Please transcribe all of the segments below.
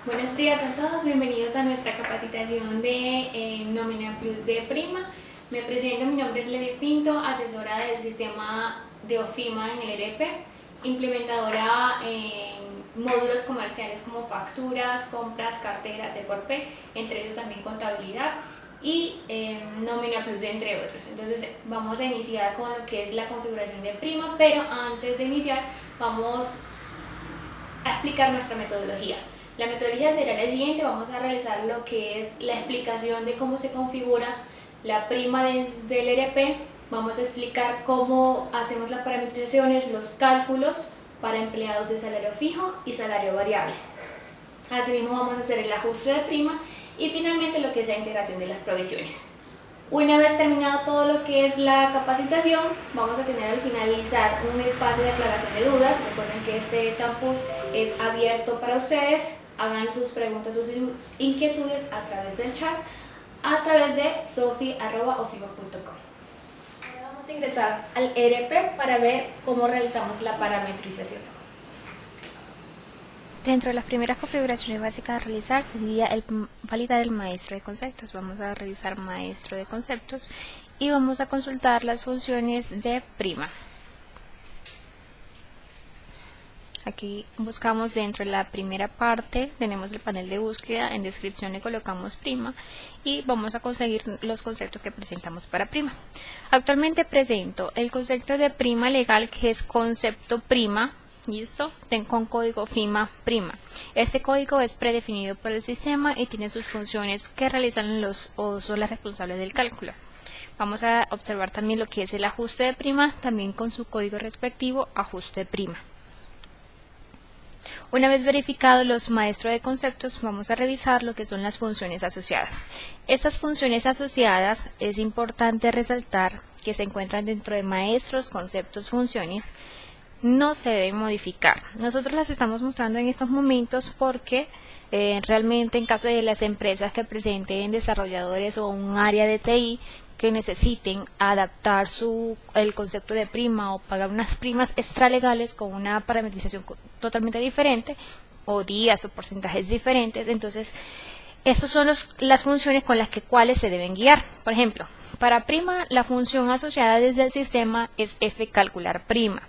Buenos días a todos, bienvenidos a nuestra capacitación de Nómina Plus de Prima. Me presento, mi nombre es Lenis Pinto, asesora del sistema de OFIMA en el ERP, implementadora en módulos comerciales como facturas, compras, carteras, E4P, entre ellos también contabilidad y Nómina Plus, entre otros. Entonces vamos a iniciar con lo que es la configuración de Prima, pero antes de iniciar vamos a explicar nuestra metodología. La metodología será la siguiente: vamos a realizar lo que es la explicación de cómo se configura la prima del ERP, vamos a explicar cómo hacemos las parametrizaciones, los cálculos para empleados de salario fijo y salario variable. Asimismo vamos a hacer el ajuste de prima y finalmente lo que es la integración de las provisiones. Una vez terminado todo lo que es la capacitación, vamos a tener al finalizar un espacio de aclaración de dudas. Recuerden que este campus es abierto para ustedes, hagan sus preguntas, sus inquietudes a través del chat, a través de sofi@ofima.com. Ahora vamos a ingresar al ERP para ver cómo realizamos la parametrización. Dentro de las primeras configuraciones básicas a realizar sería validar el maestro de conceptos. Vamos a realizar maestro de conceptos y vamos a consultar las funciones de prima. Aquí buscamos dentro de la primera parte, tenemos el panel de búsqueda, en descripción le colocamos prima y vamos a conseguir los conceptos que presentamos para prima. Actualmente presento el concepto de prima legal, que es concepto prima. ¿Listo? Con código FIMA prima. Este código es predefinido por el sistema y tiene sus funciones que realizan los o son las responsables del cálculo. Vamos a observar también lo que es el ajuste de prima, también con su código respectivo, ajuste de prima. Una vez verificados los maestros de conceptos, vamos a revisar lo que son las funciones asociadas. Estas funciones asociadas es importante resaltar que se encuentran dentro de maestros, conceptos, funciones. No se deben modificar. Nosotros las estamos mostrando en estos momentos porque realmente en caso de las empresas que presenten desarrolladores o un área de TI que necesiten adaptar el concepto de prima o pagar unas primas extralegales con una parametrización totalmente diferente o días o porcentajes diferentes, entonces estas son las funciones con las cuales se deben guiar. Por ejemplo, para prima la función asociada desde el sistema es F calcular prima.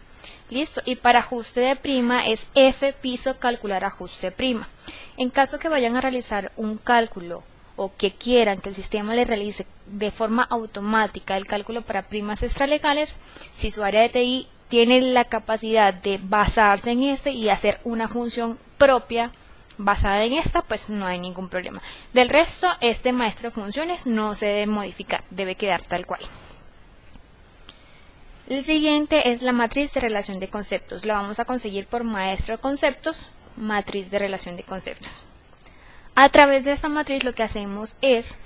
Listo, y para ajuste de prima es F piso calcular ajuste de prima. En caso que vayan a realizar un cálculo o que quieran que el sistema les realice de forma automática el cálculo para primas extralegales, si su área de TI tiene la capacidad de basarse en este y hacer una función propia basada en esta, pues no hay ningún problema. Del resto, este maestro de funciones no se debe modificar, debe quedar tal cual. El siguiente es la matriz de relación de conceptos. La vamos a conseguir por maestro de conceptos, matriz de relación de conceptos. A través de esta matriz lo que hacemos es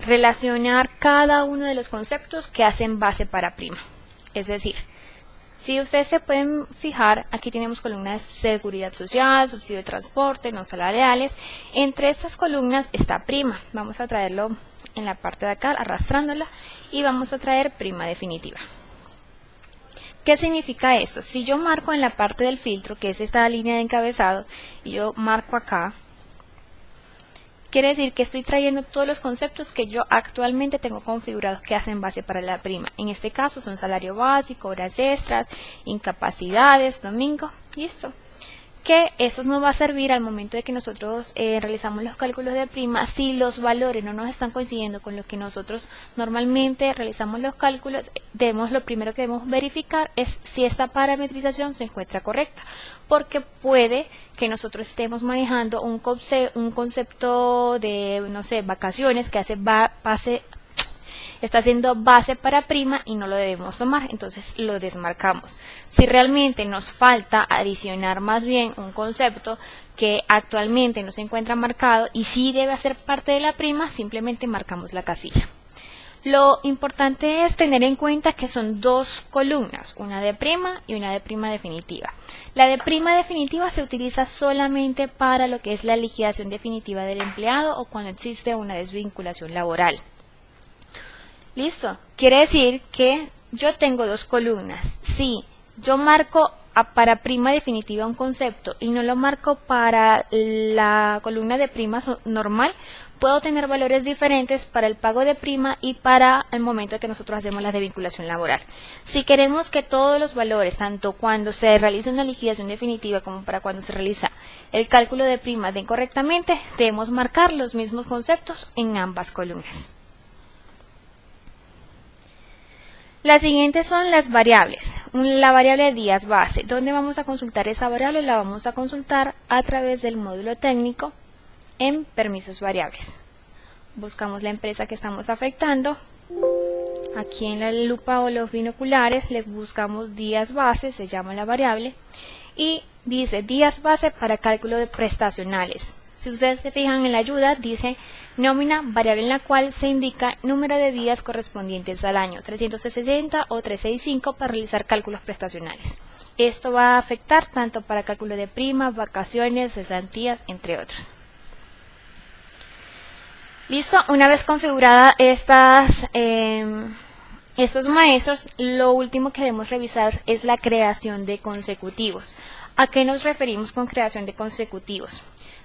relacionar cada uno de los conceptos que hacen base para prima. Es decir, si ustedes se pueden fijar, aquí tenemos columnas de seguridad social, subsidio de transporte, no salariales. Entre estas columnas está prima. Vamos a traerlo en la parte de acá, arrastrándola, y vamos a traer prima definitiva. ¿Qué significa esto? Si yo marco en la parte del filtro, que es esta línea de encabezado, y yo marco acá, quiere decir que estoy trayendo todos los conceptos que yo actualmente tengo configurados que hacen base para la prima. En este caso son salario básico, horas extras, incapacidades, domingo, listo. Que eso nos va a servir al momento de que nosotros realizamos los cálculos de prima. Si los valores no nos están coincidiendo con lo que nosotros normalmente realizamos los cálculos, lo primero que debemos verificar es si esta parametrización se encuentra correcta, porque puede que nosotros estemos manejando un concepto de, no sé, vacaciones que está haciendo base para prima y no lo debemos tomar, entonces lo desmarcamos. Si realmente nos falta adicionar más bien un concepto que actualmente no se encuentra marcado y sí debe hacer parte de la prima, simplemente marcamos la casilla. Lo importante es tener en cuenta que son dos columnas, una de prima y una de prima definitiva. La de prima definitiva se utiliza solamente para lo que es la liquidación definitiva del empleado o cuando existe una desvinculación laboral. ¿Listo? Quiere decir que yo tengo dos columnas. Si yo marco para prima definitiva un concepto y no lo marco para la columna de prima normal, puedo tener valores diferentes para el pago de prima y para el momento que nosotros hacemos la desvinculación laboral. Si queremos que todos los valores, tanto cuando se realiza una liquidación definitiva como para cuando se realiza el cálculo de prima, den correctamente, debemos marcar los mismos conceptos en ambas columnas. Las siguientes son las variables. La variable días base. ¿Dónde vamos a consultar esa variable? La vamos a consultar a través del módulo técnico en permisos variables. Buscamos la empresa que estamos afectando. Aquí en la lupa o los binoculares le buscamos días base, se llama la variable. Y dice días base para cálculo de prestacionales. Si ustedes se fijan en la ayuda, dice nómina, variable en la cual se indica número de días correspondientes al año, 360 o 365 para realizar cálculos prestacionales. Esto va a afectar tanto para cálculo de prima, vacaciones, cesantías, entre otros. Listo, una vez configurada estos maestros, lo último que debemos revisar es la creación de consecutivos. ¿A qué nos referimos con creación de consecutivos?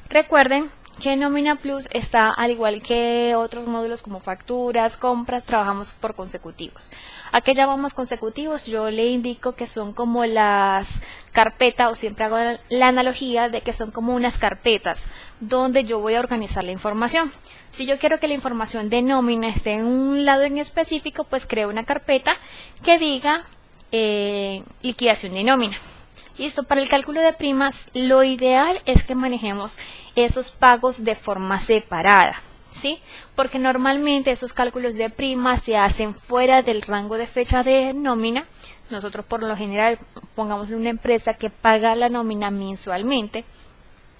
Recuerden que Nómina Plus está, al igual que otros módulos como facturas, compras, trabajamos por consecutivos. ¿A qué llamamos consecutivos? Yo le indico que son como las carpetas, o siempre hago la analogía de que son como unas carpetas donde yo voy a organizar la información. Si yo quiero que la información de nómina esté en un lado en específico, pues creo una carpeta que diga liquidación de nómina. Listo, para el cálculo de primas, lo ideal es que manejemos esos pagos de forma separada, ¿sí? Porque normalmente esos cálculos de primas se hacen fuera del rango de fecha de nómina. Nosotros por lo general, pongamos en una empresa que paga la nómina mensualmente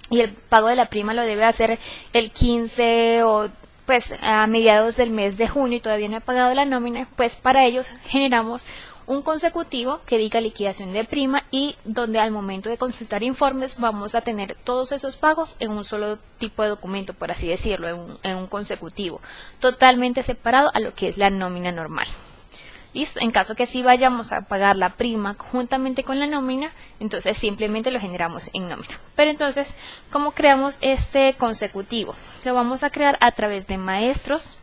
y el pago de la prima lo debe hacer el 15 o pues a mediados del mes de junio y todavía no he pagado la nómina, pues para ellos generamos un consecutivo que diga liquidación de prima y donde al momento de consultar informes vamos a tener todos esos pagos en un solo tipo de documento, por así decirlo, en un consecutivo, totalmente separado a lo que es la nómina normal. ¿Listo? En caso que sí vayamos a pagar la prima juntamente con la nómina, entonces simplemente lo generamos en nómina. Pero entonces, ¿cómo creamos este consecutivo? Lo vamos a crear a través de maestros,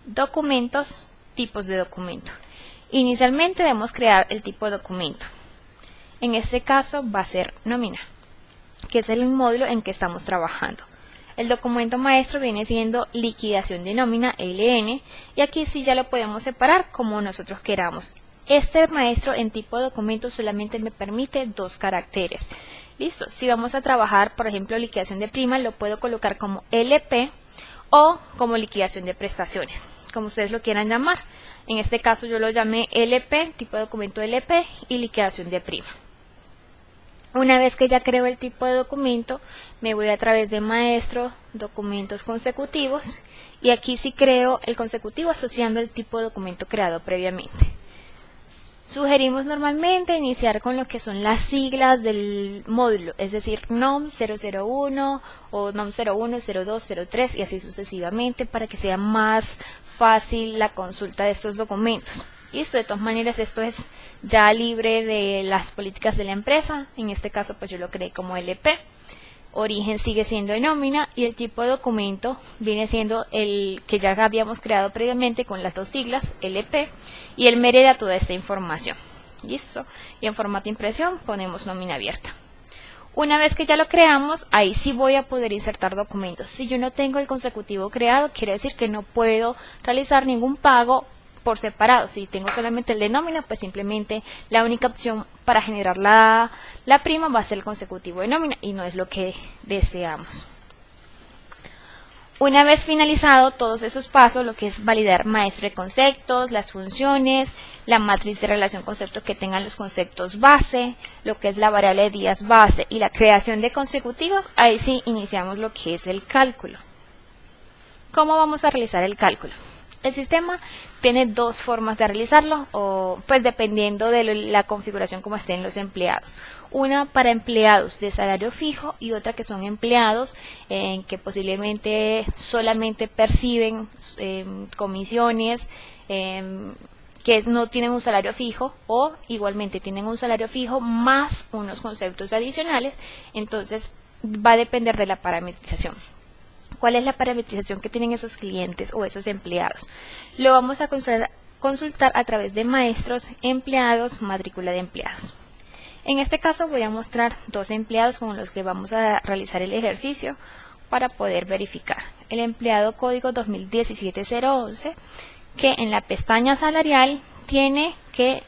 documentos, tipos de documento. Inicialmente debemos crear el tipo de documento. En este caso va a ser nómina, que es el módulo en que estamos trabajando. El documento maestro viene siendo liquidación de nómina, LN, y aquí sí ya lo podemos separar como nosotros queramos. Este maestro en tipo de documento solamente me permite 2 caracteres. Listo, si vamos a trabajar, por ejemplo, liquidación de prima, lo puedo colocar como LP o como liquidación de prestaciones, como ustedes lo quieran llamar. En este caso yo lo llamé LP, tipo de documento LP y liquidación de prima. Una vez que ya creo el tipo de documento, me voy a través de maestro, documentos consecutivos y aquí sí creo el consecutivo asociando el tipo de documento creado previamente. Sugerimos normalmente iniciar con lo que son las siglas del módulo, es decir, NOM 001 o NOM 01, 02, 03 y así sucesivamente para que sea más fácil la consulta de estos documentos. Listo, de todas maneras esto es ya libre de las políticas de la empresa, en este caso pues yo lo creé como LP. Origen sigue siendo de nómina y el tipo de documento viene siendo el que ya habíamos creado previamente con las 2 siglas, LP, y él me hereda toda esta información. Listo, y en formato impresión ponemos nómina abierta. Una vez que ya lo creamos, ahí sí voy a poder insertar documentos. Si yo no tengo el consecutivo creado, quiere decir que no puedo realizar ningún pago por separado. Si tengo solamente el de nómina, pues simplemente la única opción para generar la prima va a ser el consecutivo de nómina y no es lo que deseamos. Una vez finalizado todos esos pasos, lo que es validar maestro de conceptos, las funciones, la matriz de relación concepto que tengan los conceptos base, lo que es la variable de días base y la creación de consecutivos, ahí sí iniciamos lo que es el cálculo. ¿Cómo vamos a realizar el cálculo? El sistema tiene 2 formas de realizarlo, o pues dependiendo de la configuración como estén los empleados. Una para empleados de salario fijo y otra que son empleados que posiblemente solamente perciben comisiones, que no tienen un salario fijo o igualmente tienen un salario fijo más unos conceptos adicionales, entonces va a depender de la parametrización. ¿Cuál es la parametrización que tienen esos clientes o esos empleados? Lo vamos a consultar a través de maestros, empleados, matrícula de empleados. En este caso voy a mostrar dos empleados con los que vamos a realizar el ejercicio para poder verificar. El empleado código 2017-011, que en la pestaña salarial tiene que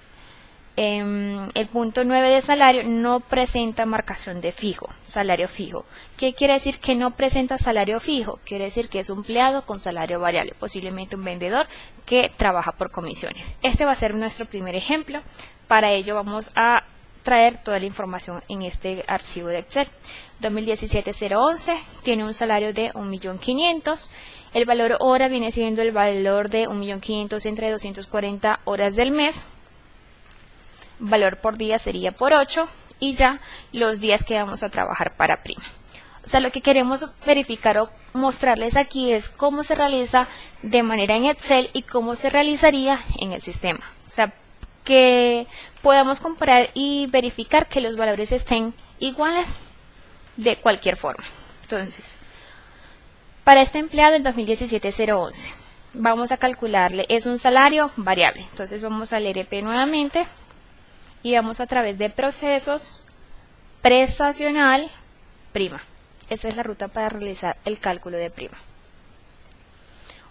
el punto 9 de salario no presenta marcación de fijo, salario fijo. ¿Qué quiere decir que no presenta salario fijo? Quiere decir que es un empleado con salario variable, posiblemente un vendedor que trabaja por comisiones. Este va a ser nuestro primer ejemplo. Para ello vamos a traer toda la información en este archivo de Excel. 2017-011 tiene un salario de 1.500.000. El valor hora viene siendo el valor de 1.500.000 entre 240 horas del mes. Valor por día sería por 8 y ya los días que vamos a trabajar para prima. O sea, lo que queremos verificar o mostrarles aquí es cómo se realiza de manera en Excel y cómo se realizaría en el sistema. O sea, que podamos comparar y verificar que los valores estén iguales de cualquier forma. Entonces, para este empleado el 2017-011 vamos a calcularle, es un salario variable. Entonces vamos al ERP nuevamente y vamos a través de procesos, prestacional, prima. Esa es la ruta para realizar el cálculo de prima.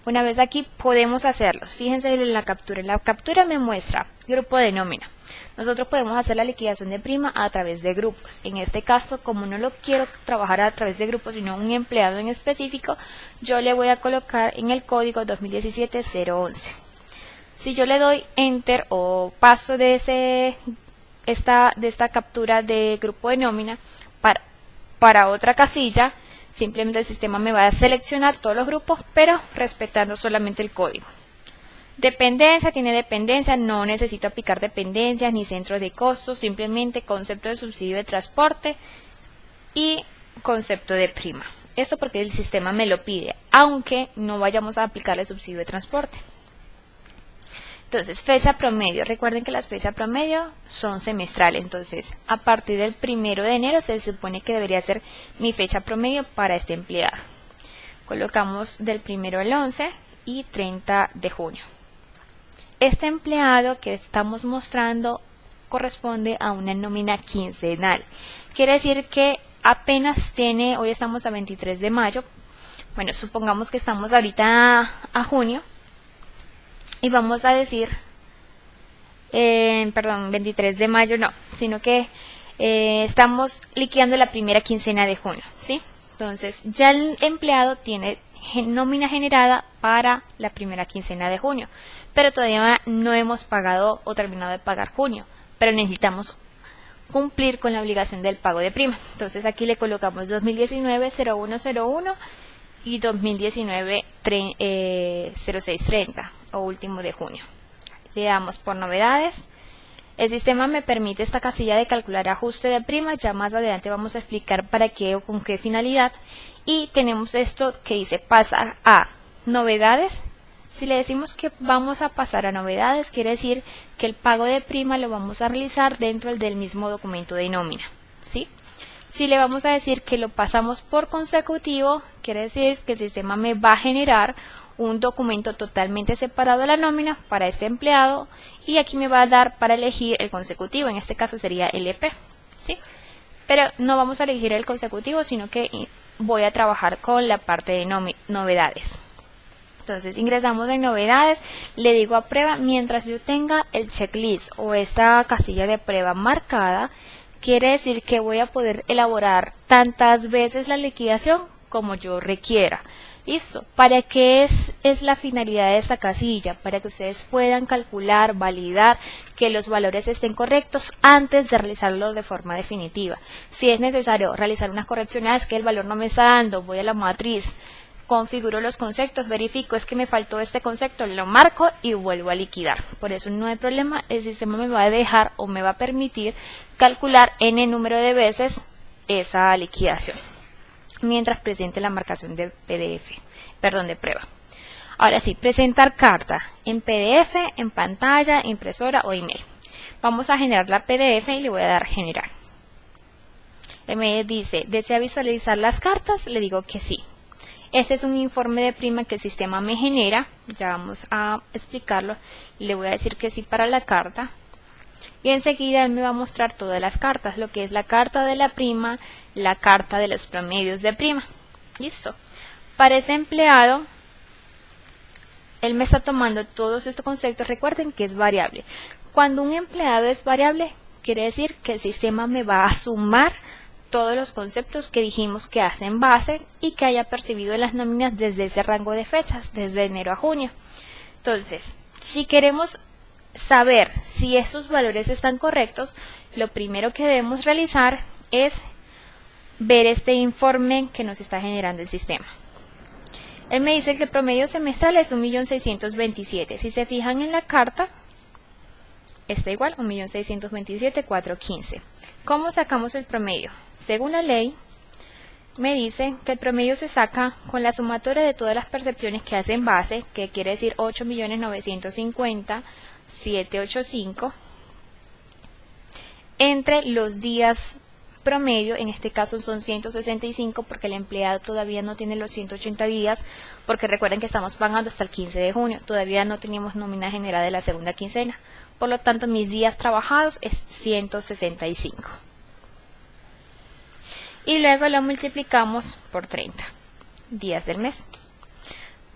Una vez aquí podemos hacerlos. Fíjense en la captura. En la captura me muestra grupo de nómina. Nosotros podemos hacer la liquidación de prima a través de grupos. En este caso, como no lo quiero trabajar a través de grupos, sino un empleado en específico, yo le voy a colocar en el código 2017-011. Si yo le doy Enter o paso de esta captura de grupo de nómina para otra casilla, simplemente el sistema me va a seleccionar todos los grupos, pero respetando solamente el código. Dependencia, tiene dependencia, no necesito aplicar dependencias ni centros de costos, simplemente concepto de subsidio de transporte y concepto de prima. Esto porque el sistema me lo pide, aunque no vayamos a aplicarle subsidio de transporte. Entonces, fecha promedio. Recuerden que las fechas promedio son semestrales. Entonces, a partir del 1 de enero se supone que debería ser mi fecha promedio para este empleado. Colocamos del 1 al 11 y 30 de junio. Este empleado que estamos mostrando corresponde a una nómina quincenal. Quiere decir que apenas tiene, hoy estamos a 23 de mayo. Bueno, supongamos que estamos ahorita a junio. Y vamos a decir, 23 de mayo no, sino que estamos liquidando la primera quincena de junio, ¿sí? Entonces, ya el empleado tiene nómina generada para la primera quincena de junio, pero todavía no hemos pagado o terminado de pagar junio, pero necesitamos cumplir con la obligación del pago de prima. Entonces, aquí le colocamos 2019-0101 y 2019-0630 o último de junio. Le damos por novedades. El sistema me permite esta casilla de calcular ajuste de prima. Ya más adelante vamos a explicar para qué o con qué finalidad. Y tenemos esto que dice pasar a novedades. Si le decimos que vamos a pasar a novedades, quiere decir que el pago de prima lo vamos a realizar dentro del mismo documento de nómina, ¿sí? Si le vamos a decir que lo pasamos por consecutivo, quiere decir que el sistema me va a generar un documento totalmente separado de la nómina para este empleado y aquí me va a dar para elegir el consecutivo, en este caso sería LP, ¿sí? Pero no vamos a elegir el consecutivo, sino que voy a trabajar con la parte de novedades. Entonces ingresamos en novedades, le digo a prueba, mientras yo tenga el checklist o esta casilla de prueba marcada, quiere decir que voy a poder elaborar tantas veces la liquidación como yo requiera. Listo. ¿Para qué es la finalidad de esta casilla? Para que ustedes puedan calcular, validar que los valores estén correctos antes de realizarlo de forma definitiva. Si es necesario realizar unas correcciones, que el valor no me está dando, voy a la matriz, configuro los conceptos, verifico, es que me faltó este concepto, lo marco y vuelvo a liquidar. Por eso no hay problema, el sistema me va a dejar o me va a permitir calcular n número de veces esa liquidación, mientras presente la marcación de PDF, de prueba. Ahora sí, presentar carta en PDF, en pantalla, impresora o email. Vamos a generar la PDF y le voy a dar generar. Él me dice, ¿desea visualizar las cartas? Le digo que sí. Este es un informe de prima que el sistema me genera. Ya vamos a explicarlo. Le voy a decir que sí para la carta. Y enseguida él me va a mostrar todas las cartas, lo que es la carta de la prima, la carta de los promedios de prima. Listo. Para este empleado, él me está tomando todos estos conceptos. Recuerden que es variable. Cuando un empleado es variable, quiere decir que el sistema me va a sumar todos los conceptos que dijimos que hacen base y que haya percibido en las nóminas desde ese rango de fechas, desde enero a junio. Entonces, si queremos saber si estos valores están correctos, lo primero que debemos realizar es ver este informe que nos está generando el sistema. Él me dice que el promedio semestral es 1.627.000. Si se fijan en la carta, está igual, 1.627.415. ¿Cómo sacamos el promedio? Según la ley, me dice que el promedio se saca con la sumatoria de todas las percepciones que hacen base, que quiere decir 8.950.785, entre los días promedio. En este caso son 165 porque el empleado todavía no tiene los 180 días, porque recuerden que estamos pagando hasta el 15 de junio, todavía no tenemos nómina generada de la segunda quincena. Por lo tanto, mis días trabajados es 165. Y luego lo multiplicamos por 30 días del mes.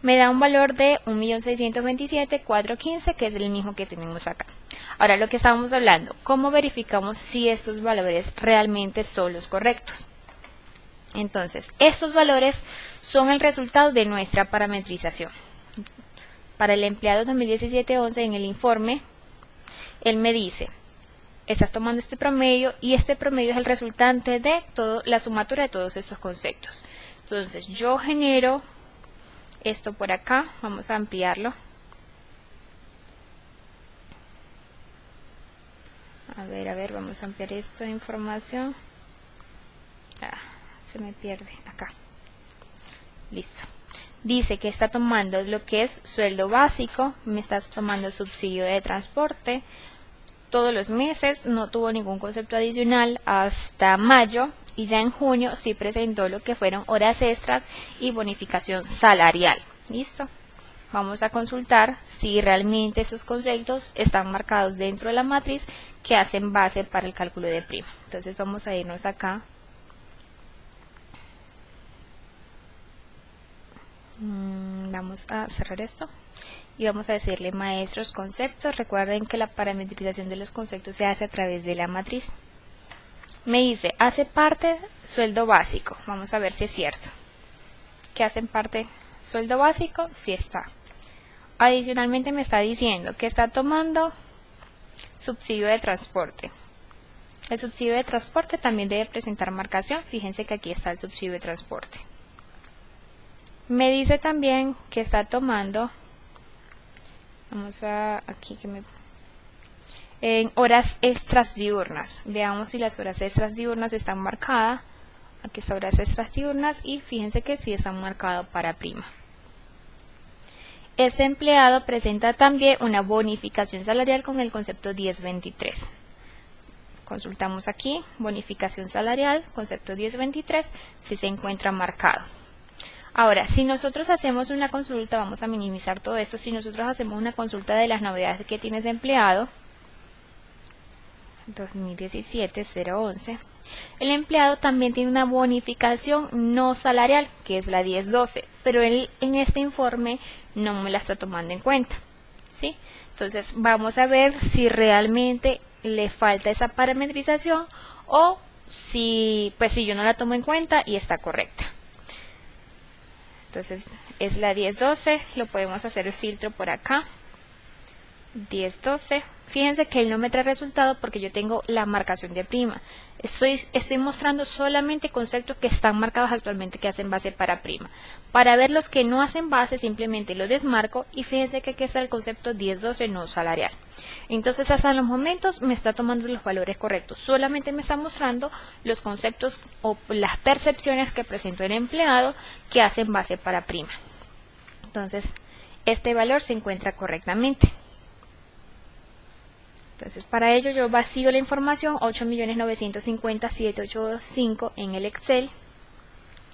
Me da un valor de 1.627.415, que es el mismo que tenemos acá. Ahora, lo que estábamos hablando, ¿cómo verificamos si estos valores realmente son los correctos? Entonces, estos valores son el resultado de nuestra parametrización. Para el empleado 2017-11 en el informe, él me dice, estás tomando este promedio y este promedio es el resultante de la sumatoria de todos estos conceptos. Entonces yo genero esto por acá, vamos a ampliarlo. A ver, vamos a ampliar esta información. Se me pierde acá. Listo. Dice que está tomando lo que es sueldo básico, me está tomando subsidio de transporte todos los meses, no tuvo ningún concepto adicional hasta mayo, y ya en junio sí presentó lo que fueron horas extras y bonificación salarial. ¿Listo? Vamos a consultar si realmente esos conceptos están marcados dentro de la matriz que hacen base para el cálculo de prima. Entonces vamos a irnos acá. Vamos a cerrar esto y vamos a decirle maestros conceptos. Recuerden que la parametrización de los conceptos se hace a través de la matriz. Me dice, hace parte sueldo básico. Vamos a ver si es cierto. ¿Que hacen parte sueldo básico? Sí está. Adicionalmente me está diciendo que está tomando subsidio de transporte. El subsidio de transporte también debe presentar marcación. Fíjense que aquí está el subsidio de transporte. Me dice también que está tomando, en horas extras diurnas. Veamos si las horas extras diurnas están marcadas. Aquí están horas extras diurnas y fíjense que sí están marcadas para prima. Este empleado presenta también una bonificación salarial con el concepto 1023. Consultamos aquí, bonificación salarial, concepto 1023, si se encuentra marcado. Ahora, si nosotros hacemos una consulta, vamos a minimizar todo esto, si nosotros hacemos una consulta de las novedades que tiene ese empleado, 2017-011, el empleado también tiene una bonificación no salarial, que es la 1012, pero él en este informe no me la está tomando en cuenta, ¿sí? Entonces vamos a ver si realmente le falta esa parametrización o si yo no la tomo en cuenta y está correcta. Entonces es la 1012, lo podemos hacer el filtro por acá, 1012. Fíjense que él no me trae resultado porque yo tengo la marcación de prima. Estoy mostrando solamente conceptos que están marcados actualmente que hacen base para prima. Para ver los que no hacen base simplemente lo desmarco y fíjense que aquí está el concepto 1012 no salarial. Entonces hasta los momentos me está tomando los valores correctos. Solamente me está mostrando los conceptos o las percepciones que presentó el empleado que hacen base para prima. Entonces este valor se encuentra correctamente. Entonces para ello yo vacío la información 8.950.785 en el Excel.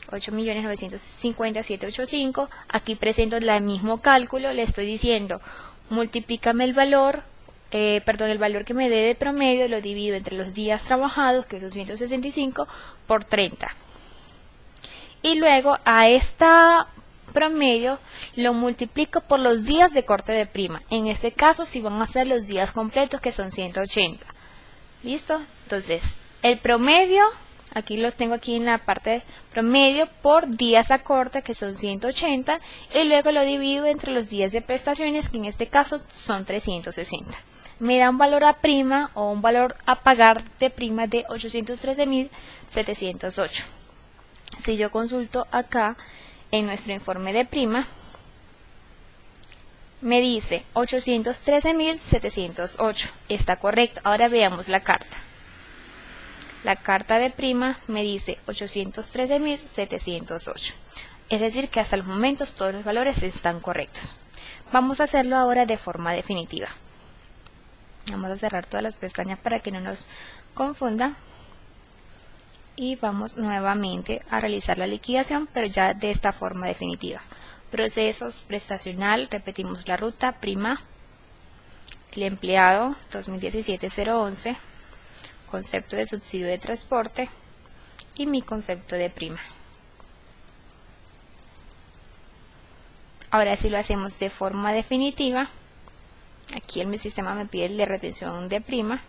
8.950.785. Aquí presento el mismo cálculo, le estoy diciendo multiplícame el valor, el valor que me dé de promedio, lo divido entre los días trabajados, que son 165, por 30. Y luego a esta promedio lo multiplico por los días de corte de prima. En este caso si van a ser los días completos, que son 180. ¿Listo? Entonces el promedio, aquí lo tengo aquí en la parte de promedio por días a corte, que son 180, y luego lo divido entre los días de prestaciones, que en este caso son 360. Me da un valor a prima o un valor a pagar de prima de 813.708. Si yo consulto acá en nuestro informe de prima, me dice 813.708. Está correcto. Ahora veamos la carta. La carta de prima me dice 813.708. Es decir que hasta los momentos todos los valores están correctos. Vamos a hacerlo ahora de forma definitiva. Vamos a cerrar todas las pestañas para que no nos confunda. Y vamos nuevamente a realizar la liquidación, pero ya de esta forma definitiva. Procesos, prestacional, repetimos la ruta, prima, el empleado 2017-011, concepto de subsidio de transporte y mi concepto de prima. Ahora si lo hacemos de forma definitiva, aquí en mi sistema me pide el de retención de prima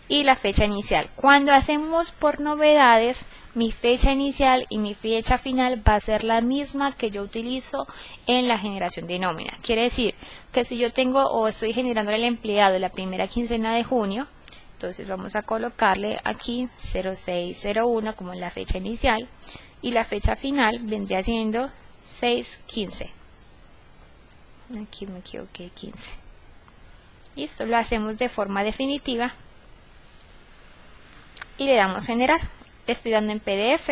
y la fecha inicial. Cuando hacemos por novedades, mi fecha inicial y mi fecha final va a ser la misma que yo utilizo en la generación de nómina. Quiere decir que si yo tengo o estoy generando el empleado la primera quincena de junio, entonces vamos a colocarle aquí 0601 como la fecha inicial y la fecha final vendría siendo 6/15. Aquí me equivoqué, 15. Listo, lo hacemos de forma definitiva y le damos generar. Le estoy dando en PDF.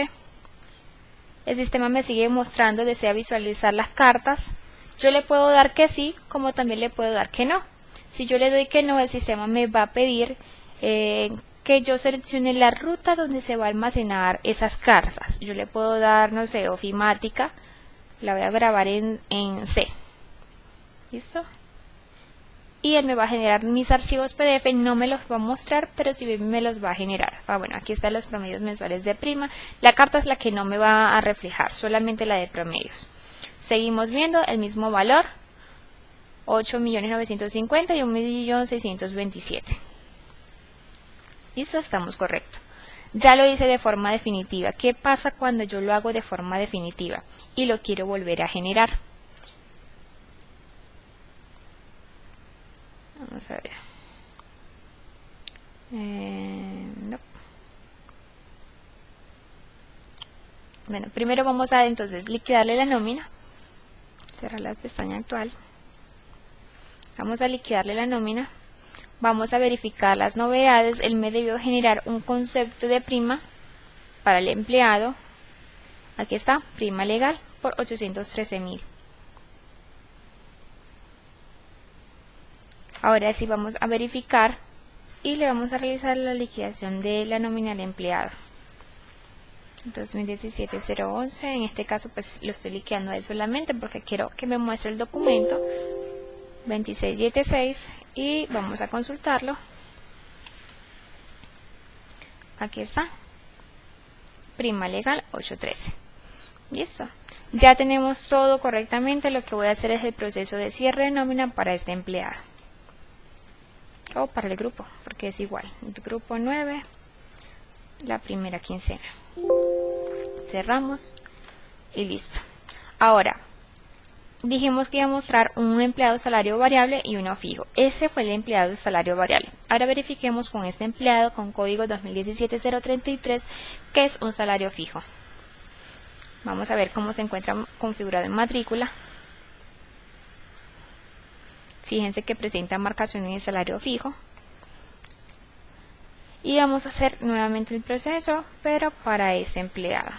El sistema me sigue mostrando, desea visualizar las cartas. Yo le puedo dar que sí, como también le puedo dar que no. Si yo le doy que no, el sistema me va a pedir que yo seleccione la ruta donde se va a almacenar esas cartas. Yo le puedo dar, no sé, ofimática, la voy a grabar en C. ¿Listo? Y él me va a generar mis archivos PDF, no me los va a mostrar, pero sí me los va a generar. Bueno, aquí están los promedios mensuales de prima. La carta es la que no me va a reflejar, solamente la de promedios. Seguimos viendo el mismo valor, 8.950.000 y 1.627.000. Listo, estamos correctos. Ya lo hice de forma definitiva. ¿Qué pasa cuando yo lo hago de forma definitiva y lo quiero volver a generar? Vamos a ver. No. Bueno, primero vamos a entonces liquidarle la nómina. Cerrar la pestaña actual. Vamos a liquidarle la nómina. Vamos a verificar las novedades. Él me debió generar un concepto de prima para el empleado. Aquí está, prima legal por 813.000. Ahora sí vamos a verificar y le vamos a realizar la liquidación de la nómina al empleado. 2017-011, en este caso pues lo estoy liquidando a él solamente porque quiero que me muestre el documento. 2676 y vamos a consultarlo. Aquí está, prima legal 813. Listo, ya tenemos todo correctamente. Lo que voy a hacer es el proceso de cierre de nómina para este empleado o para el grupo, porque es igual, el grupo 9, la primera quincena. Cerramos y listo. Ahora dijimos que iba a mostrar un empleado de salario variable y uno fijo. Ese fue el empleado de salario variable. Ahora verifiquemos con este empleado con código 2017-033 que es un salario fijo. Vamos a ver cómo se encuentra configurado en matrícula. Fíjense que presenta marcación en el salario fijo. Y vamos a hacer nuevamente el proceso, pero para este empleado.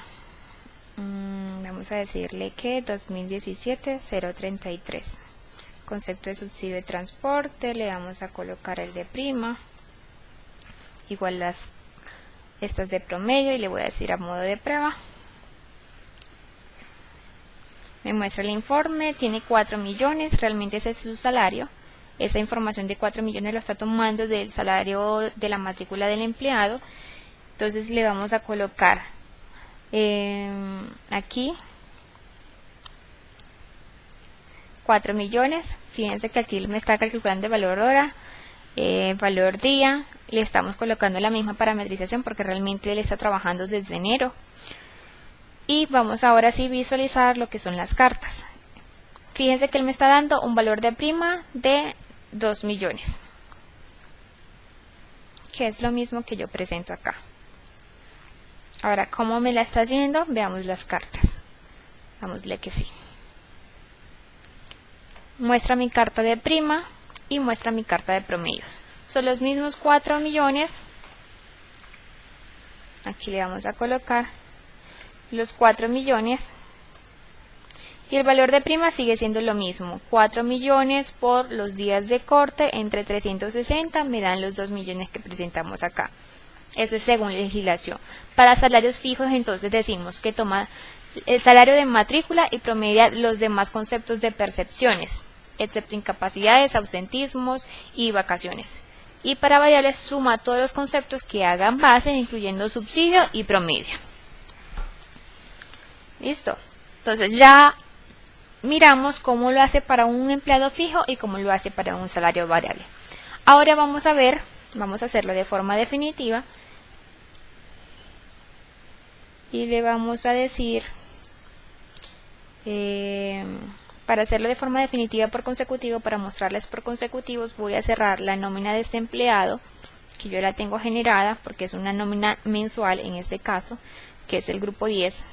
Vamos vamos a decirle que 2017-033. Concepto de subsidio de transporte, le vamos a colocar el de prima, igual estas de promedio, y le voy a decir a modo de prueba. Me muestra el informe, tiene 4 millones, realmente ese es su salario. Esa información de 4 millones lo está tomando del salario de la matrícula del empleado. Entonces le vamos a colocar aquí 4 millones. Fíjense que aquí me está calculando el valor hora, valor día. Le estamos colocando la misma parametrización porque realmente él está trabajando desde enero. Y vamos ahora sí visualizar lo que son las cartas. Fíjense que él me está dando un valor de prima de 2 millones, que es lo mismo que yo presento acá. Ahora, ¿cómo me la está yendo? Veamos las cartas. Dámosle que sí. Muestra mi carta de prima y muestra mi carta de promedios. Son los mismos 4 millones. Aquí le vamos a colocar los 4 millones. Y el valor de prima sigue siendo lo mismo. 4 millones por los días de corte entre 360 me dan los 2 millones que presentamos acá. Eso es según legislación. Para salarios fijos entonces decimos que toma el salario de matrícula y promedia los demás conceptos de percepciones, excepto incapacidades, ausentismos y vacaciones. Y para variables suma todos los conceptos que hagan base, incluyendo subsidio y promedio. Listo. Entonces ya miramos cómo lo hace para un empleado fijo y cómo lo hace para un salario variable. Ahora vamos a ver, vamos a hacerlo de forma definitiva. Y le vamos a decir, para hacerlo de forma definitiva por consecutivo, para mostrarles por consecutivos, voy a cerrar la nómina de este empleado, que yo la tengo generada, porque es una nómina mensual en este caso, que es el grupo 10.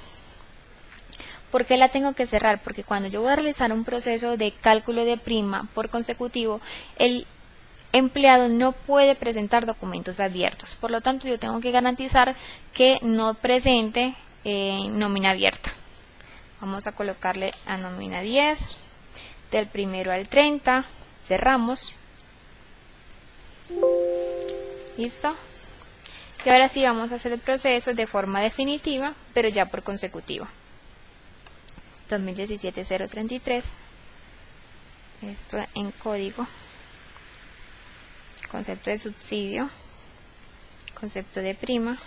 ¿Por qué la tengo que cerrar? Porque cuando yo voy a realizar un proceso de cálculo de prima por consecutivo, el empleado no puede presentar documentos abiertos. Por lo tanto, yo tengo que garantizar que no presente nómina abierta. Vamos a colocarle a nómina 10, del 1 al 30, cerramos. Listo. Y ahora sí vamos a hacer el proceso de forma definitiva, pero ya por consecutivo. 2017-033, esto en código, concepto de subsidio, concepto de prima,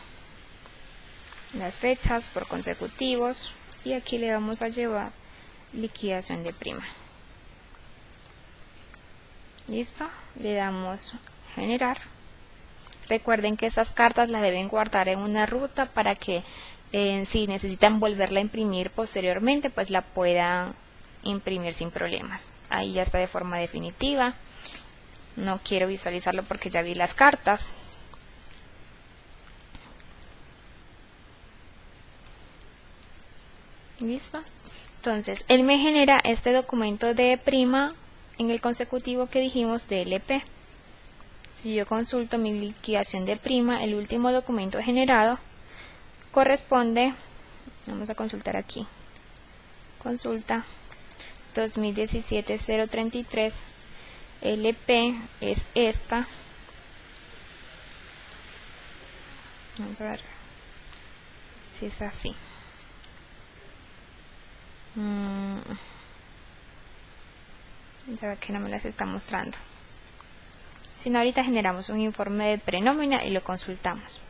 las fechas por consecutivos, y aquí le vamos a llevar liquidación de prima. Listo, le damos generar. Recuerden que esas cartas las deben guardar en una ruta para que si necesitan volverla a imprimir posteriormente, pues la puedan imprimir sin problemas. Ahí ya está de forma definitiva. No quiero visualizarlo porque ya vi las cartas. Listo. Entonces, él me genera este documento de prima en el consecutivo que dijimos de LP. Si yo consulto mi liquidación de prima, el último documento generado corresponde, vamos a consultar aquí, consulta 2017-033, LP es esta. Vamos a ver si es así. Ya que no me las está mostrando. Si no, ahorita generamos un informe de prenómina y lo consultamos.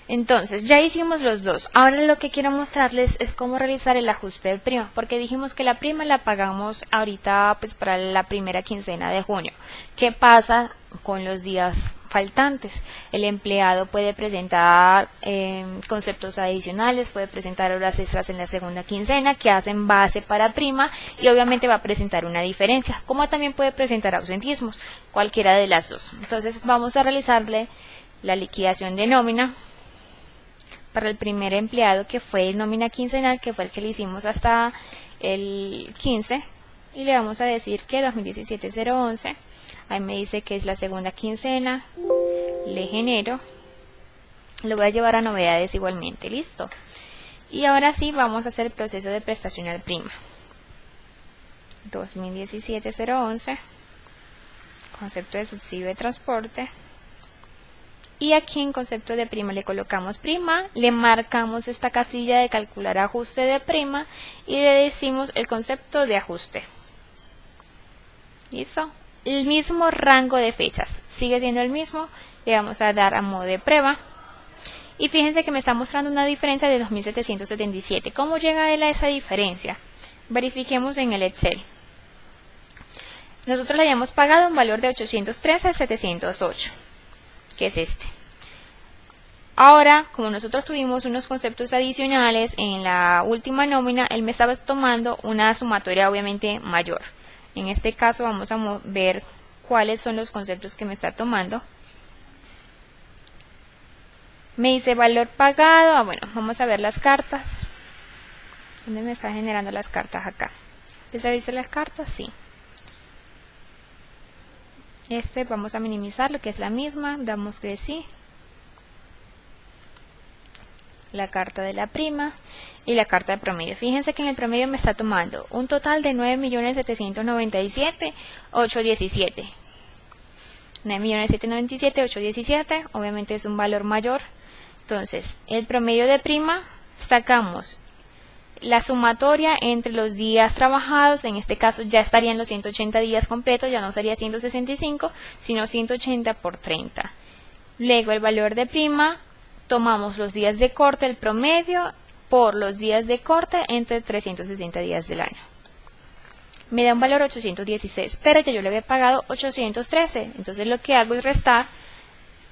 Entonces, ya hicimos los dos. Ahora lo que quiero mostrarles es cómo realizar el ajuste de prima, porque dijimos que la prima la pagamos ahorita pues para la primera quincena de junio. ¿Qué pasa con los días faltantes? El empleado puede presentar conceptos adicionales, puede presentar horas extras en la segunda quincena que hacen base para prima y obviamente va a presentar una diferencia, como también puede presentar ausentismos, cualquiera de las dos. Entonces vamos a realizarle la liquidación de nómina para el primer empleado, que fue nómina quincenal, que fue el que le hicimos hasta el 15, y le vamos a decir que 2017-011, ahí me dice que es la segunda quincena, le genero, lo voy a llevar a novedades igualmente, listo. Y ahora sí vamos a hacer el proceso de prestación al prima. 2017-011, concepto de subsidio de transporte. Y aquí en concepto de prima le colocamos prima, le marcamos esta casilla de calcular ajuste de prima y le decimos el concepto de ajuste. ¿Listo? El mismo rango de fechas, sigue siendo el mismo, le vamos a dar a modo de prueba. Y fíjense que me está mostrando una diferencia de 2.777. ¿Cómo llega él a esa diferencia? Verifiquemos en el Excel. Nosotros le habíamos pagado un valor de 813.708. Que es este. Ahora, como nosotros tuvimos unos conceptos adicionales en la última nómina, él me estaba tomando una sumatoria obviamente mayor. En este caso vamos a ver cuáles son los conceptos que me está tomando. Me dice valor pagado. Bueno, vamos a ver las cartas. ¿Dónde me está generando las cartas? Acá. ¿Les avisa las cartas? Sí. Vamos a minimizar lo que es la misma, damos que sí, la carta de la prima y la carta de promedio. Fíjense que en el promedio me está tomando un total de 9.797.817. 9.797.817, obviamente es un valor mayor. Entonces, el promedio de prima, sacamos la sumatoria entre los días trabajados, en este caso ya estarían los 180 días completos, ya no sería 165, sino 180 por 30. Luego el valor de prima, tomamos los días de corte, el promedio, por los días de corte entre 360 días del año. Me da un valor 816, pero ya yo le había pagado 813, entonces lo que hago es restar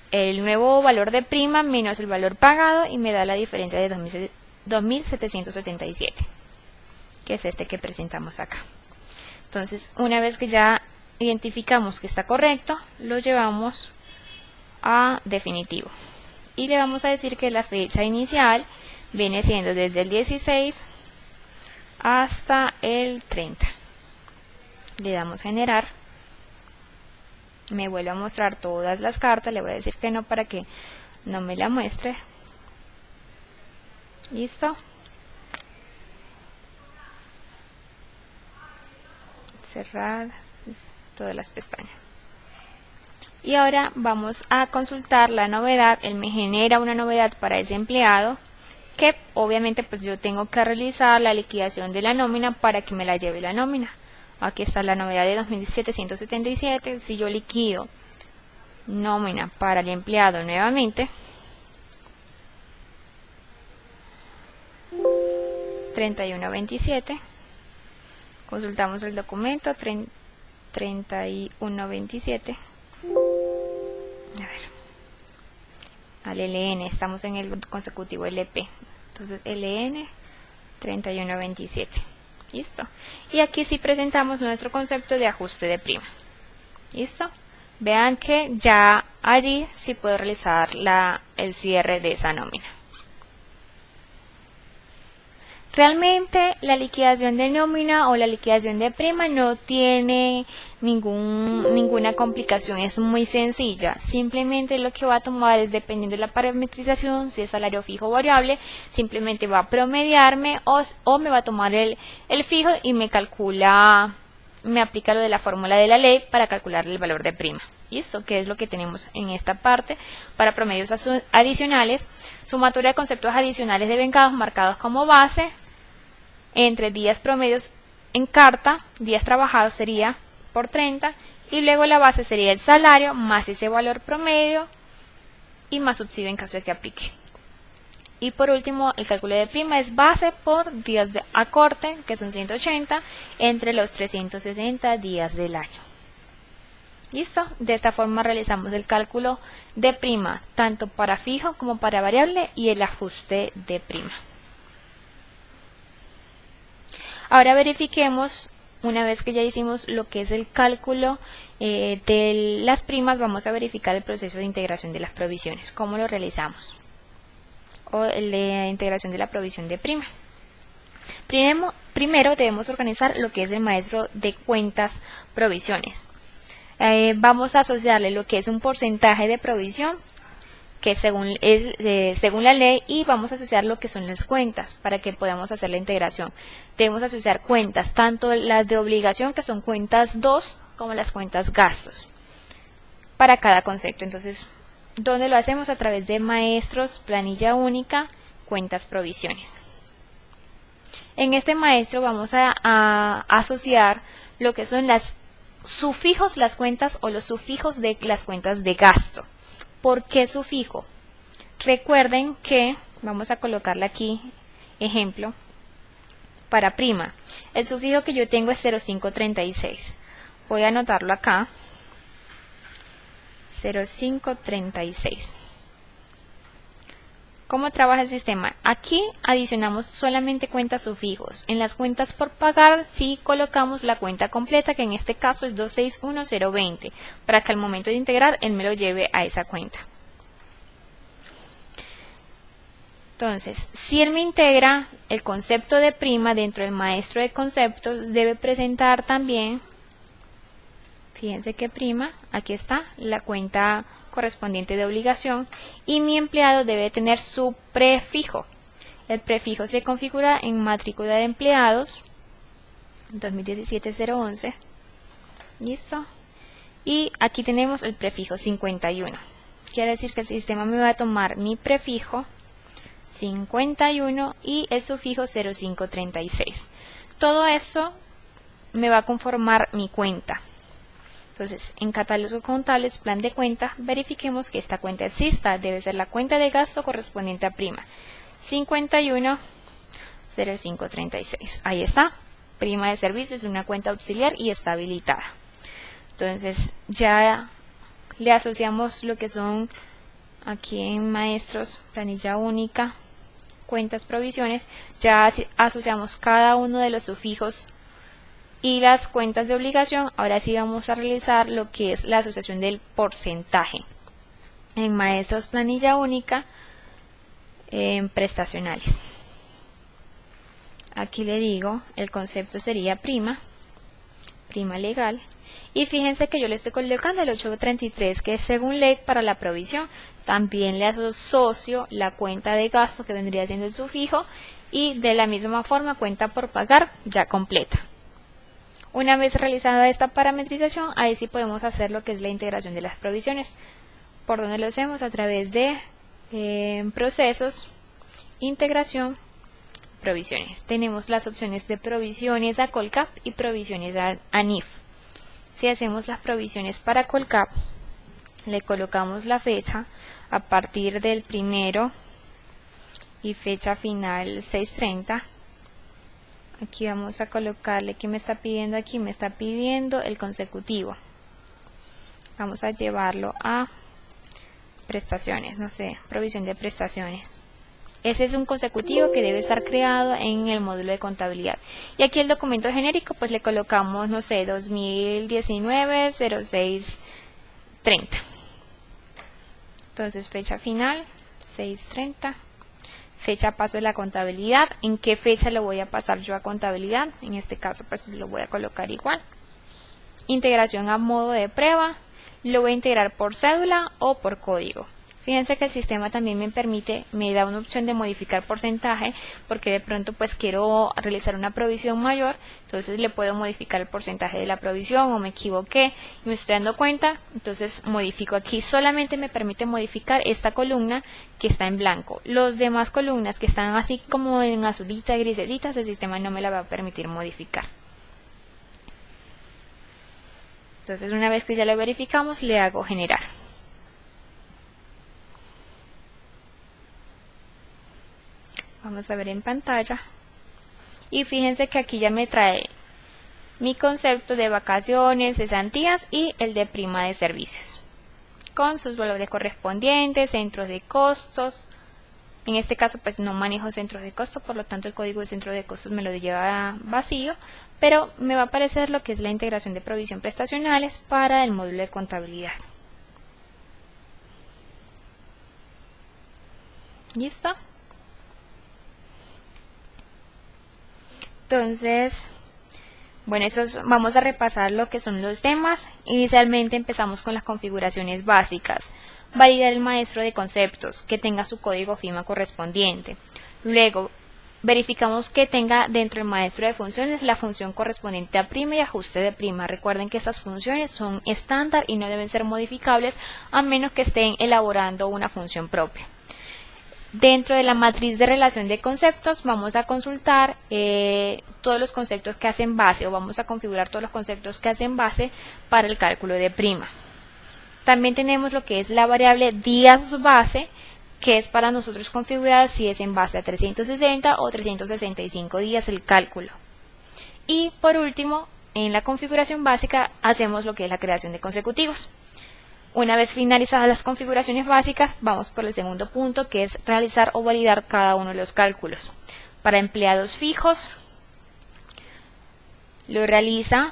el nuevo valor de prima menos el valor pagado y me da la diferencia de 2.777, que es este que presentamos acá. Entonces, una vez que ya identificamos que está correcto, lo llevamos a definitivo. Y le vamos a decir que la fecha inicial viene siendo desde el 16 hasta el 30. Le damos generar. Me vuelve a mostrar todas las cartas. Le voy a decir que no para que no me la muestre. Listo. Cerrar todas las pestañas. Y ahora vamos a consultar la novedad. Él me genera una novedad para ese empleado, que obviamente pues yo tengo que realizar la liquidación de la nómina para que me la lleve la nómina. Aquí está la novedad de 2.777. Si yo liquido nómina para el empleado nuevamente, 31.27, consultamos el documento 31.27, a ver, al LN, estamos en el consecutivo LP, entonces LN 31.27, listo, y aquí sí presentamos nuestro concepto de ajuste de prima, listo, vean que ya allí sí puedo realizar el cierre de esa nómina. Realmente la liquidación de nómina o la liquidación de prima no tiene ninguna complicación, es muy sencilla. Simplemente lo que va a tomar es, dependiendo de la parametrización, si es salario fijo o variable, simplemente va a promediarme o me va a tomar el fijo y me aplica lo de la fórmula de la ley para calcular el valor de prima. ¿Listo? Que es lo que tenemos en esta parte para promedios adicionales, sumatoria de conceptos adicionales de vengados marcados como base, entre días promedios en carta, días trabajados sería por 30, y luego la base sería el salario más ese valor promedio y más subsidio en caso de que aplique. Y por último, el cálculo de prima es base por días de acorte, que son 180, entre los 360 días del año. ¿Listo? De esta forma realizamos el cálculo de prima, tanto para fijo como para variable, y el ajuste de prima. Ahora verifiquemos, una vez que ya hicimos lo que es el cálculo de las primas, vamos a verificar el proceso de integración de las provisiones. ¿Cómo lo realizamos? O el de integración de la provisión de prima. Primero debemos organizar lo que es el maestro de cuentas provisiones. Vamos a asociarle lo que es un porcentaje de provisión que según la ley, y vamos a asociar lo que son las cuentas para que podamos hacer la integración. Debemos asociar cuentas, tanto las de obligación, que son cuentas 2, como las cuentas gastos, para cada concepto. Entonces, ¿dónde lo hacemos? A través de maestros, planilla única, cuentas, provisiones. En este maestro vamos a asociar lo que son los sufijos, las cuentas o los sufijos de las cuentas de gasto. ¿Por qué sufijo? Recuerden que, vamos a colocarle aquí, ejemplo, para prima. El sufijo que yo tengo es 0536. Voy a anotarlo acá. 0536. ¿Cómo trabaja el sistema? Aquí adicionamos solamente cuentas sufijos. En las cuentas por pagar sí colocamos la cuenta completa, que en este caso es 261020, para que al momento de integrar él me lo lleve a esa cuenta. Entonces, si él me integra el concepto de prima dentro del maestro de conceptos, debe presentar también, fíjense que prima, aquí está la cuenta correspondiente de obligación, y mi empleado debe tener su prefijo. El prefijo se configura en matrícula de empleados 2017-011. Listo. Y aquí tenemos el prefijo 51. Quiere decir que el sistema me va a tomar mi prefijo 51 y el sufijo 0536. Todo eso me va a conformar mi cuenta. Entonces, en catálogos contables, plan de cuenta, verifiquemos que esta cuenta exista. Debe ser la cuenta de gasto correspondiente a prima. 510536. Ahí está. Prima de servicio es una cuenta auxiliar y está habilitada. Entonces, ya le asociamos lo que son aquí en maestros, planilla única, cuentas, provisiones. Ya asociamos cada uno de los sufijos y las cuentas de obligación. Ahora sí vamos a realizar lo que es la asociación del porcentaje. En maestros, planilla única, en prestacionales. Aquí le digo, el concepto sería prima legal. Y fíjense que yo le estoy colocando el 833, que es según ley para la provisión. También le asocio la cuenta de gasto, que vendría siendo el sufijo, y de la misma forma cuenta por pagar ya completa. Una vez realizada esta parametrización, ahí sí podemos hacer lo que es la integración de las provisiones. ¿Por dónde lo hacemos? A través de procesos, integración, provisiones. Tenemos las opciones de provisiones a Colcap y provisiones a NIF. Si hacemos las provisiones para Colcap, le colocamos la fecha a partir del 1 y fecha final 630. Aquí vamos a colocarle que me está pidiendo aquí, me está pidiendo el consecutivo. Vamos a llevarlo a prestaciones, no sé, provisión de prestaciones. Ese es un consecutivo que debe estar creado en el módulo de contabilidad. Y aquí el documento genérico, pues le colocamos, no sé, 2019-06-30. Entonces, fecha final, 630. Fecha paso de la contabilidad. ¿En qué fecha lo voy a pasar yo a contabilidad? En este caso, pues lo voy a colocar igual. Integración a modo de prueba. Lo voy a integrar por cédula o por código. Fíjense que el sistema también me da una opción de modificar porcentaje, porque de pronto pues quiero realizar una provisión mayor, entonces le puedo modificar el porcentaje de la provisión, o me equivoqué y me estoy dando cuenta, entonces modifico aquí. Solamente me permite modificar esta columna que está en blanco. Los demás columnas que están así como en azulita, grisecitas, el sistema no me la va a permitir modificar. Entonces, una vez que ya lo verificamos, le hago generar. Vamos a ver en pantalla. Y fíjense que aquí ya me trae mi concepto de vacaciones, cesantías y el de prima de servicios, con sus valores correspondientes, centros de costos. En este caso pues no manejo centros de costos, por lo tanto el código de centro de costos me lo lleva vacío, pero me va a aparecer lo que es la integración de provisión prestacionales para el módulo de contabilidad. ¿Listo? Entonces, bueno, vamos a repasar lo que son los temas. Inicialmente empezamos con las configuraciones básicas. Validar el maestro de conceptos, que tenga su código FIMA correspondiente. Luego, verificamos que tenga dentro del maestro de funciones la función correspondiente a prima y ajuste de prima. Recuerden que estas funciones son estándar y no deben ser modificables a menos que estén elaborando una función propia. Dentro de la matriz de relación de conceptos vamos a consultar todos los conceptos que hacen base, o vamos a configurar todos los conceptos que hacen base para el cálculo de prima. También tenemos lo que es la variable días base, que es para nosotros configurar si es en base a 360 o 365 días el cálculo. Y por último, en la configuración básica hacemos lo que es la creación de consecutivos. Una vez finalizadas las configuraciones básicas, vamos por el segundo punto, que es realizar o validar cada uno de los cálculos. Para empleados fijos, lo realiza,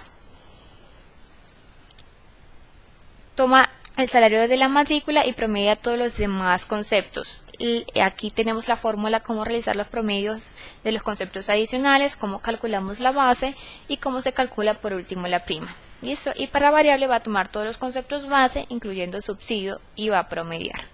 toma el salario de la matrícula y promedia todos los demás conceptos. Y aquí tenemos la fórmula cómo realizar los promedios de los conceptos adicionales, cómo calculamos la base y cómo se calcula por último la prima. ¿Listo? Y para variable va a tomar todos los conceptos base, incluyendo subsidio, y va a promediar.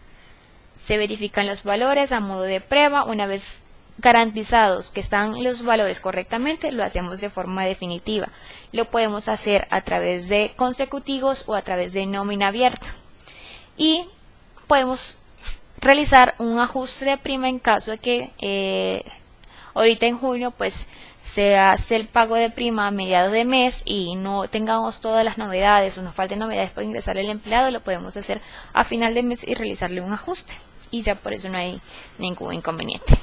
Se verifican los valores a modo de prueba. Una vez garantizados que están los valores correctamente, lo hacemos de forma definitiva. Lo podemos hacer a través de consecutivos o a través de nómina abierta. Y podemos realizar un ajuste de prima en caso de que ahorita en junio pues se hace el pago de prima a mediados de mes y no tengamos todas las novedades o nos falten novedades por ingresar el empleado, lo podemos hacer a final de mes y realizarle un ajuste, y ya por eso no hay ningún inconveniente.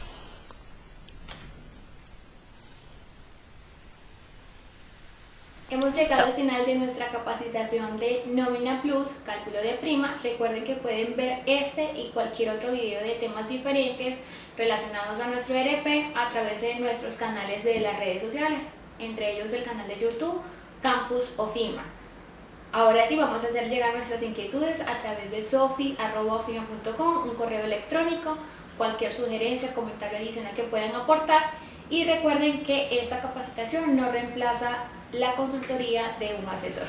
Hemos llegado al final de nuestra capacitación de Nómina Plus, cálculo de prima. Recuerden que pueden ver este y cualquier otro video de temas diferentes relacionados a nuestro ERP a través de nuestros canales de las redes sociales, entre ellos el canal de YouTube, Campus OFIMA. Ahora sí vamos a hacer llegar nuestras inquietudes a través de sofi@ofima.com, un correo electrónico, cualquier sugerencia, comentario adicional que puedan aportar, y recuerden que esta capacitación no reemplaza la consultoría de un asesor.